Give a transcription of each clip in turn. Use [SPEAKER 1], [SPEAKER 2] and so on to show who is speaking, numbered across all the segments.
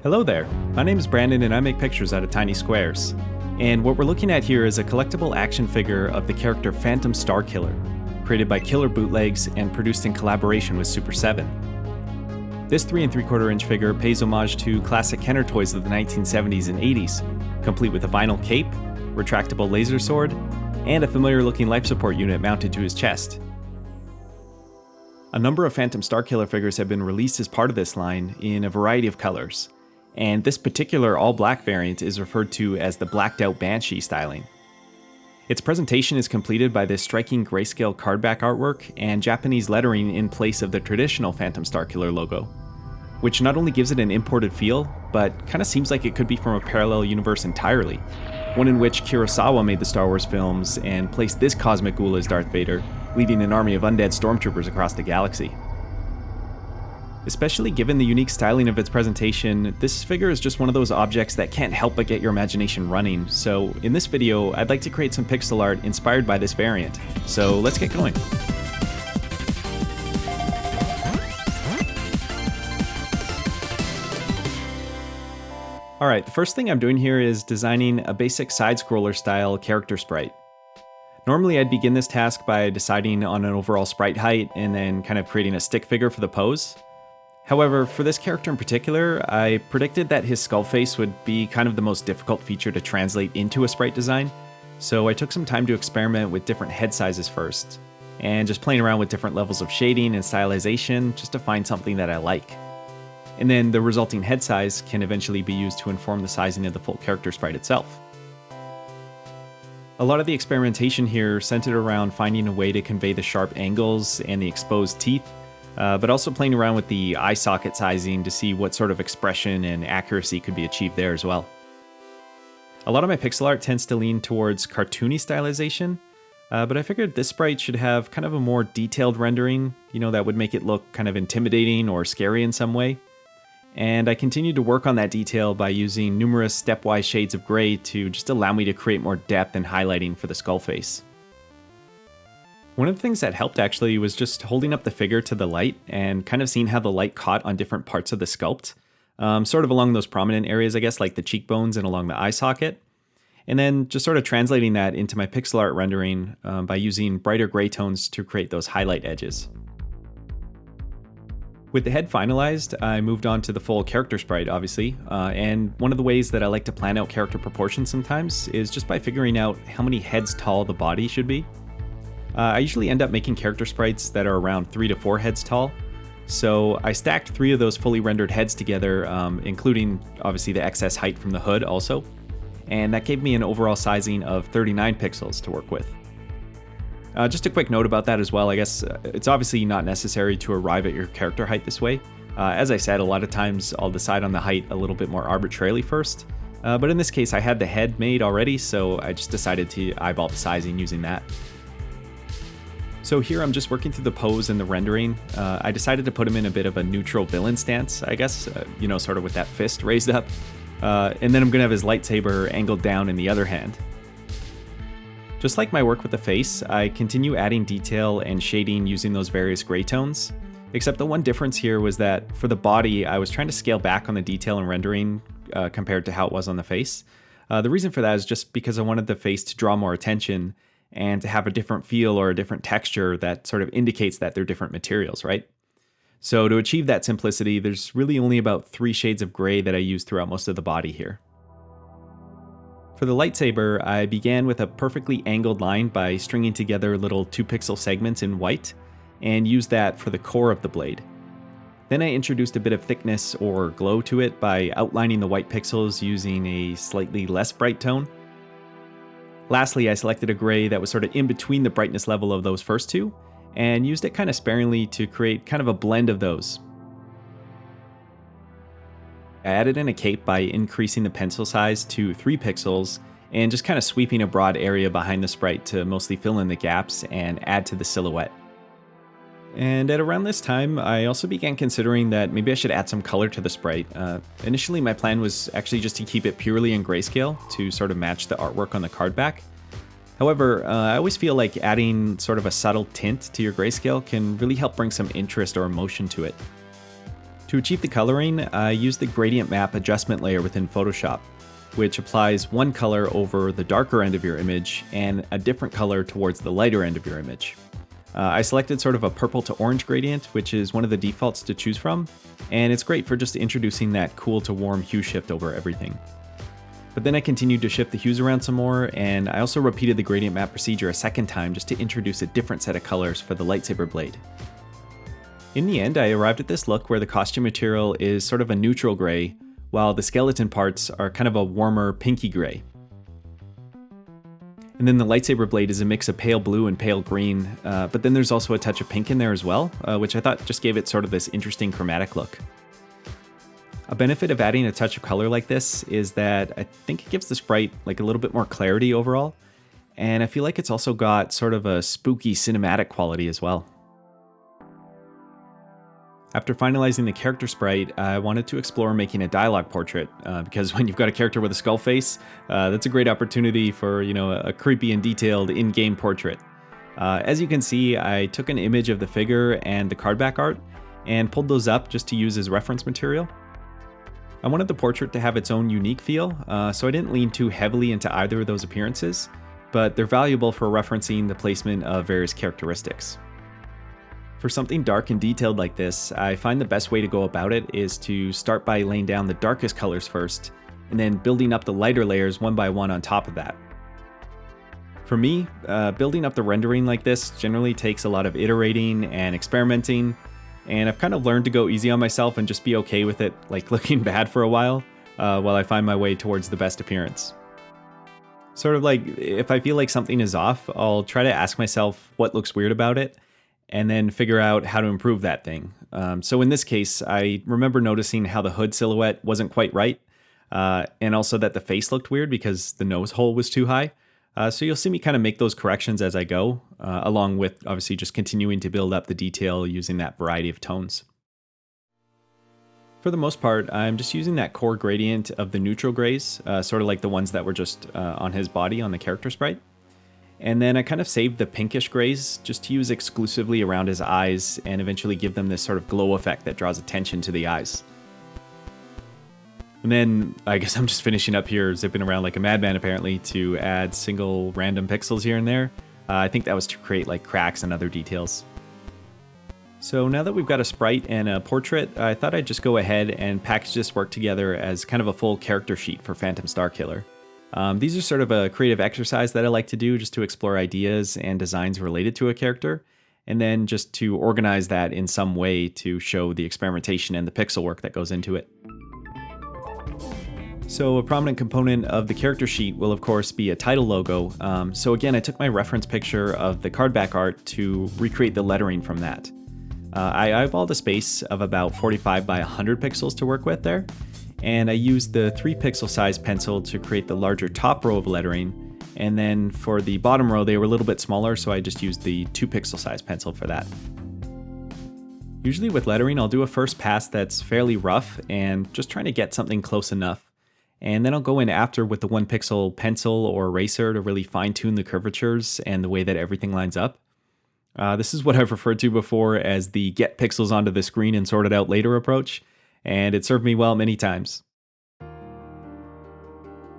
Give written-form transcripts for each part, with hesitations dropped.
[SPEAKER 1] Hello there, my name is Brandon and I make pictures out of tiny squares. And what we're looking at here is a collectible action figure of the character Phantom Starkiller, created by Killer Bootlegs and produced in collaboration with Super7. This 3 3/4 inch figure pays homage to classic Kenner toys of the 1970s and 80s, complete with a vinyl cape, retractable laser sword, and a familiar looking life support unit mounted to his chest. A number of Phantom Starkiller figures have been released as part of this line in a variety of colors, and this particular all-black variant is referred to as the blacked out Banshee styling. Its presentation is completed by this striking grayscale cardback artwork and Japanese lettering in place of the traditional Phantom Starkiller logo, which not only gives it an imported feel, but kind of seems like it could be from a parallel universe entirely, one in which Kurosawa made the Star Wars films and placed this Cosmic Ghoul as Darth Vader, leading an army of undead stormtroopers across the galaxy. Especially given the unique styling of its presentation, this figure is just one of those objects that can't help but get your imagination running, so in this video I'd like to create some pixel art inspired by this variant. So let's get going. Alright, the first thing I'm doing here is designing a basic side-scroller style character sprite. Normally I'd begin this task by deciding on an overall sprite height and then kind of creating a stick figure for the pose. However, for this character in particular, I predicted that his skull face would be kind of the most difficult feature to translate into a sprite design, so I took some time to experiment with different head sizes first, and just playing around with different levels of shading and stylization just to find something that I like. And then the resulting head size can eventually be used to inform the sizing of the full character sprite itself. A lot of the experimentation here centered around finding a way to convey the sharp angles and the exposed teeth, but also playing around with the eye socket sizing to see what sort of expression and accuracy could be achieved there as well. A lot of my pixel art tends to lean towards cartoony stylization, but I figured this sprite should have kind of a more detailed rendering, that would make it look kind of intimidating or scary in some way. And I continued to work on that detail by using numerous stepwise shades of gray to just allow me to create more depth and highlighting for the skull face. One of the things that helped actually was just holding up the figure to the light and kind of seeing how the light caught on different parts of the sculpt, sort of along those prominent areas, I guess, like the cheekbones and along the eye socket. And then just sort of translating that into my pixel art rendering by using brighter gray tones to create those highlight edges. With the head finalized, I moved on to the full character sprite, obviously, and one of the ways that I like to plan out character proportions sometimes is just by figuring out how many heads tall the body should be. I usually end up making character sprites that are around 3 to 4 heads tall, so I stacked 3 of those fully rendered heads together, including obviously the excess height from the hood also, and that gave me an overall sizing of 39 pixels to work with. Just a quick note about that as well, I guess it's obviously not necessary to arrive at your character height this way. As I said, a lot of times I'll decide on the height a little bit more arbitrarily first, but in this case I had the head made already, so I just decided to eyeball the sizing using that. So here I'm just working through the pose and the rendering. I decided to put him in a bit of a neutral villain stance, I guess, sort of with that fist raised up. And then I'm gonna have his lightsaber angled down in the other hand. Just like my work with the face, I continue adding detail and shading using those various gray tones, except the one difference here was that for the body, I was trying to scale back on the detail and rendering compared to how it was on the face. The reason for that is just because I wanted the face to draw more attention and to have a different feel or a different texture that sort of indicates that they're different materials, right? So to achieve that simplicity, there's really only about 3 shades of gray that I use throughout most of the body here. For the lightsaber, I began with a perfectly angled line by stringing together little 2-pixel segments in white, and used that for the core of the blade. Then I introduced a bit of thickness or glow to it by outlining the white pixels using a slightly less bright tone. Lastly, I selected a gray that was sort of in between the brightness level of those first two, and used it kind of sparingly to create kind of a blend of those. I added in a cape by increasing the pencil size to 3 pixels, and just kind of sweeping a broad area behind the sprite to mostly fill in the gaps and add to the silhouette. And at around this time, I also began considering that maybe I should add some color to the sprite. Initially, my plan was actually just to keep it purely in grayscale to sort of match the artwork on the card back. However, I always feel like adding sort of a subtle tint to your grayscale can really help bring some interest or emotion to it. To achieve the coloring, I used the gradient map adjustment layer within Photoshop, which applies one color over the darker end of your image and a different color towards the lighter end of your image. I selected sort of a purple to orange gradient, which is one of the defaults to choose from, and it's great for just introducing that cool to warm hue shift over everything. But then I continued to shift the hues around some more, and I also repeated the gradient map procedure a second time just to introduce a different set of colors for the lightsaber blade. In the end, I arrived at this look where the costume material is sort of a neutral gray, while the skeleton parts are kind of a warmer pinky gray. And then the lightsaber blade is a mix of pale blue and pale green, but then there's also a touch of pink in there as well, which I thought just gave it sort of this interesting chromatic look. A benefit of adding a touch of color like this is that I think it gives the sprite like a little bit more clarity overall, and I feel like it's also got sort of a spooky cinematic quality as well. After finalizing the character sprite, I wanted to explore making a dialogue portrait, because when you've got a character with a skull face, that's a great opportunity for, a creepy and detailed in-game portrait. As you can see, I took an image of the figure and the card back art and pulled those up just to use as reference material. I wanted the portrait to have its own unique feel, so I didn't lean too heavily into either of those appearances, but they're valuable for referencing the placement of various characteristics. For something dark and detailed like this, I find the best way to go about it is to start by laying down the darkest colors first, and then building up the lighter layers one by one on top of that. For me, building up the rendering like this generally takes a lot of iterating and experimenting, and I've kind of learned to go easy on myself and just be okay with it like looking bad for a while I find my way towards the best appearance. Sort of like, if I feel like something is off, I'll try to ask myself what looks weird about it, and then figure out how to improve that thing. So in this case, I remember noticing how the hood silhouette wasn't quite right, and also that the face looked weird because the nose hole was too high. So you'll see me kind of make those corrections as I go, along with obviously just continuing to build up the detail using that variety of tones. For the most part, I'm just using that core gradient of the neutral grays, sort of like the ones that were just on his body on the character sprite. And then I kind of saved the pinkish grays just to use exclusively around his eyes and eventually give them this sort of glow effect that draws attention to the eyes. And then I guess I'm just finishing up here, zipping around like a madman apparently, to add single random pixels here and there. I think that was to create like cracks and other details. So now that we've got a sprite and a portrait, I thought I'd just go ahead and package this work together as kind of a full character sheet for Phantom Starkiller. These are sort of a creative exercise that I like to do just to explore ideas and designs related to a character, and then just to organize that in some way to show the experimentation and the pixel work that goes into it. So a prominent component of the character sheet will of course be a title logo. So again, I took my reference picture of the card back art to recreate the lettering from that. I eyeballed a space of about 45 by 100 pixels to work with there. And I used the 3 pixel size pencil to create the larger top row of lettering, and then for the bottom row they were a little bit smaller, so I just used the 2 pixel size pencil for that. Usually with lettering I'll do a first pass that's fairly rough and just trying to get something close enough, and then I'll go in after with the 1 pixel pencil or eraser to really fine tune the curvatures and the way that everything lines up. This is what I've referred to before as the get pixels onto the screen and sort it out later approach, and it served me well many times.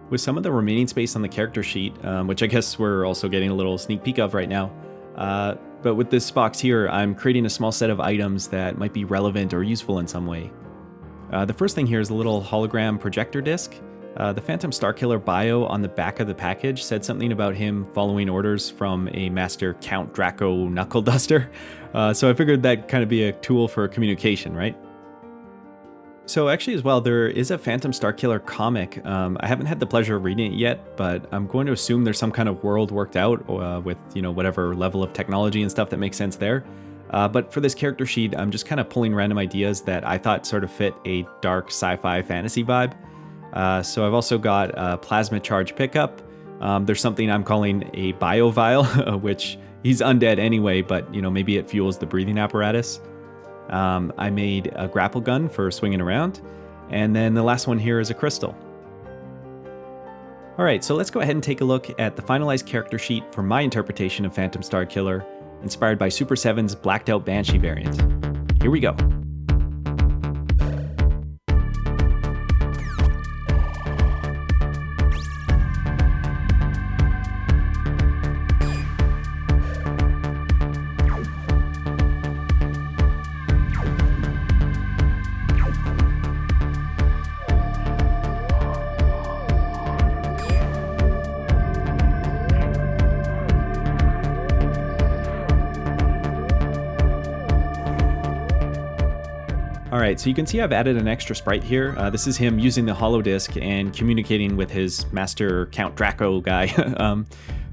[SPEAKER 1] With some of the remaining space on the character sheet, which I guess we're also getting a little sneak peek of right now, but with this box here, I'm creating a small set of items that might be relevant or useful in some way. The first thing here is a little hologram projector disc. The Phantom Starkiller bio on the back of the package said something about him following orders from a master Count Draco knuckle duster, so I figured that'd kind of be a tool for communication, right? So actually as well, there is a Phantom Starkiller comic. I haven't had the pleasure of reading it yet, but I'm going to assume there's some kind of world worked out with, whatever level of technology and stuff that makes sense there. But for this character sheet, I'm just kind of pulling random ideas that I thought sort of fit a dark sci-fi fantasy vibe. So I've also got a plasma charge pickup. There's something I'm calling a bio vial, which he's undead anyway, but maybe it fuels the breathing apparatus. I made a grapple gun for swinging around, and then the last one here is a crystal. Alright, so let's go ahead and take a look at the finalized character sheet for my interpretation of Phantom Starkiller, inspired by Super7's Blacked Out Banshee variant. Here we go. Alright, so you can see I've added an extra sprite here. This is him using the hollow disk and communicating with his master Count Draco guy.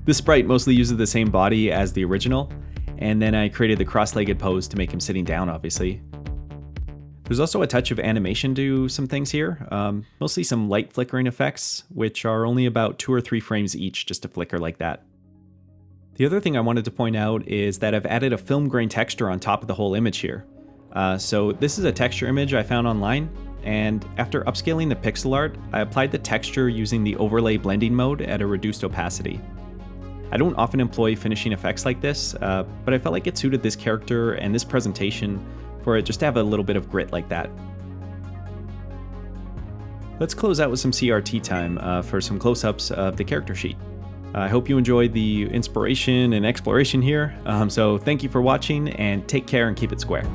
[SPEAKER 1] This sprite mostly uses the same body as the original, and then I created the cross-legged pose to make him sitting down, obviously. There's also a touch of animation to some things here, mostly some light flickering effects, which are only about 2 or 3 frames each just to flicker like that. The other thing I wanted to point out is that I've added a film grain texture on top of the whole image here. So this is a texture image I found online, and after upscaling the pixel art, I applied the texture using the overlay blending mode at a reduced opacity. I don't often employ finishing effects like this, but I felt like it suited this character and this presentation for it just to have a little bit of grit like that. Let's close out with some CRT time for some close-ups of the character sheet. I hope you enjoyed the inspiration and exploration here, so thank you for watching, and take care and keep it square.